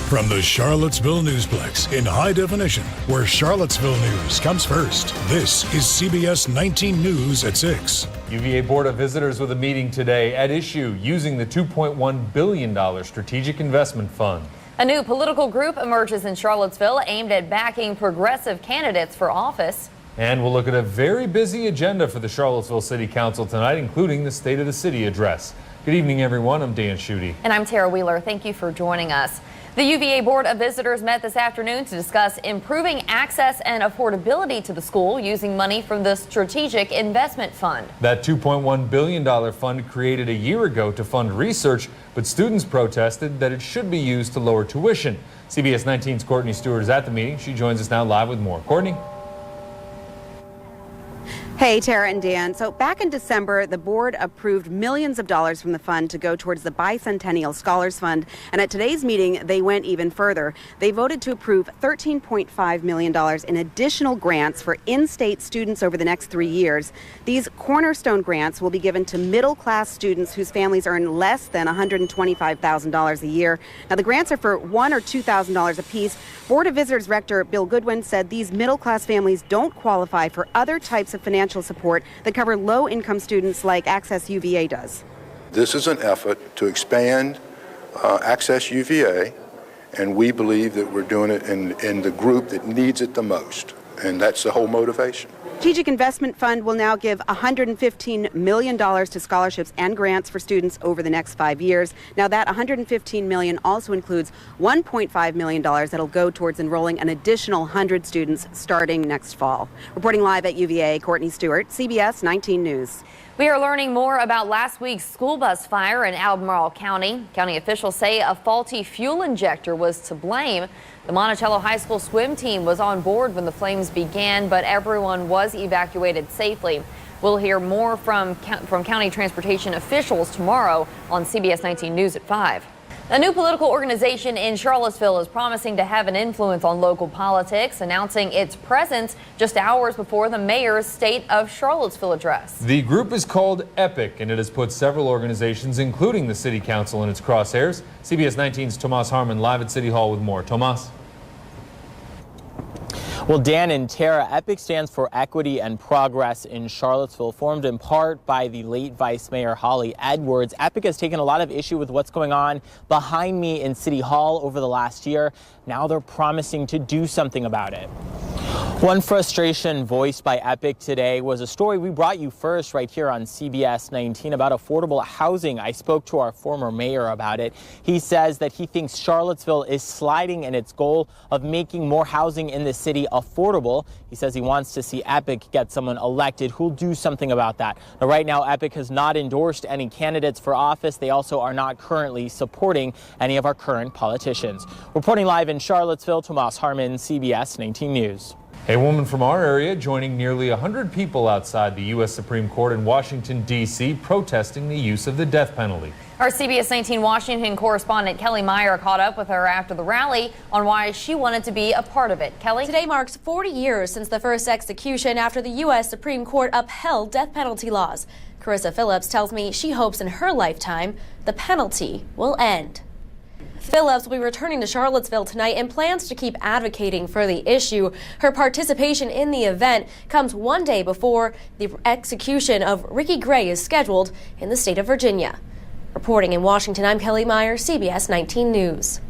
From the Charlottesville Newsplex in high definition, where Charlottesville news comes first, this is CBS 19 News at 6. UVA Board of Visitors with a meeting today at issue using the $2.1 billion Strategic Investment Fund. A new political group emerges in Charlottesville aimed at backing progressive candidates for office. And we'll look at a very busy agenda for the Charlottesville City Council tonight, including the State of the City address. Good evening, everyone. I'm Dan Schutte. And I'm Tara Wheeler. Thank you for joining us. The UVA Board of Visitors met this afternoon to discuss improving access and affordability to the school using money from the Strategic Investment Fund. That $2.1 billion fund created a year ago to fund research, but students protested that it should be used to lower tuition. CBS 19's Courtney Stewart is at the meeting. She joins us now live with more. Courtney? Hey, Tara and Dan. So back in December, the board approved millions of dollars from the fund to go towards the Bicentennial Scholars Fund. And at today's meeting, they went even further. They voted to approve $13.5 million in additional grants for in-state students over the next 3 years. These cornerstone grants will be given to middle-class students whose families earn less than $125,000 a year. Now, the grants are for $1,000 or $2,000 apiece. Board of Visitors Rector Bill Goodwin said these middle-class families don't qualify for other types of financial support that cover low-income students like Access UVA does. This is an effort to expand Access UVA, and we believe that we're doing it in the group that needs it the most, and that's the whole motivation. Strategic Investment Fund will now give $115 million to scholarships and grants for students over the next 5 years. Now, that $115 million also includes $1.5 million that'll go towards enrolling an additional 100 students starting next fall. Reporting live at UVA, Courtney Stewart, CBS 19 News. We are learning more about last week's school bus fire in Albemarle County. County officials say a faulty fuel injector was to blame. The Monticello High School swim team was on board when the flames began, but everyone was evacuated safely. We'll hear more from county transportation officials tomorrow on CBS 19 News at 5. A new political organization in Charlottesville is promising to have an influence on local politics, announcing its presence just hours before the mayor's State of Charlottesville address. The group is called EPIC, and it has put several organizations, including the City Council, in its crosshairs. CBS 19's Tomas Harmon live at City Hall with more. Tomas? Well, Dan and Tara, EPIC stands for Equity and Progress in Charlottesville, formed in part by the late Vice Mayor Holly Edwards. EPIC has taken a lot of issue with what's going on behind me in City Hall over the last year. Now they're promising to do something about it. One frustration voiced by EPIC today was a story we brought you first right here on CBS 19 about affordable housing. I spoke to our former mayor about it. He says that he thinks Charlottesville is sliding in its goal of making more housing in the city affordable. He says he wants to see EPIC get someone elected who'll do something about that. Now, right now, EPIC has not endorsed any candidates for office. They also are not currently supporting any of our current politicians. Reporting live in Charlottesville, Tomas Harmon, CBS 19 News. A woman from our area joining nearly 100 people outside the U.S. Supreme Court in Washington, D.C., protesting the use of the death penalty. Our CBS 19 Washington correspondent Kelly Meyer caught up with her after the rally on why she wanted to be a part of it. Kelly? Today marks 40 years since the first execution after the U.S. Supreme Court upheld death penalty laws. Carissa Phillips tells me she hopes in her lifetime the penalty will end. Phillips will be returning to Charlottesville tonight and plans to keep advocating for the issue. Her participation in the event comes one day before the execution of Ricky Gray is scheduled in the state of Virginia. Reporting in Washington, I'm Kelly Meyer, CBS 19 News.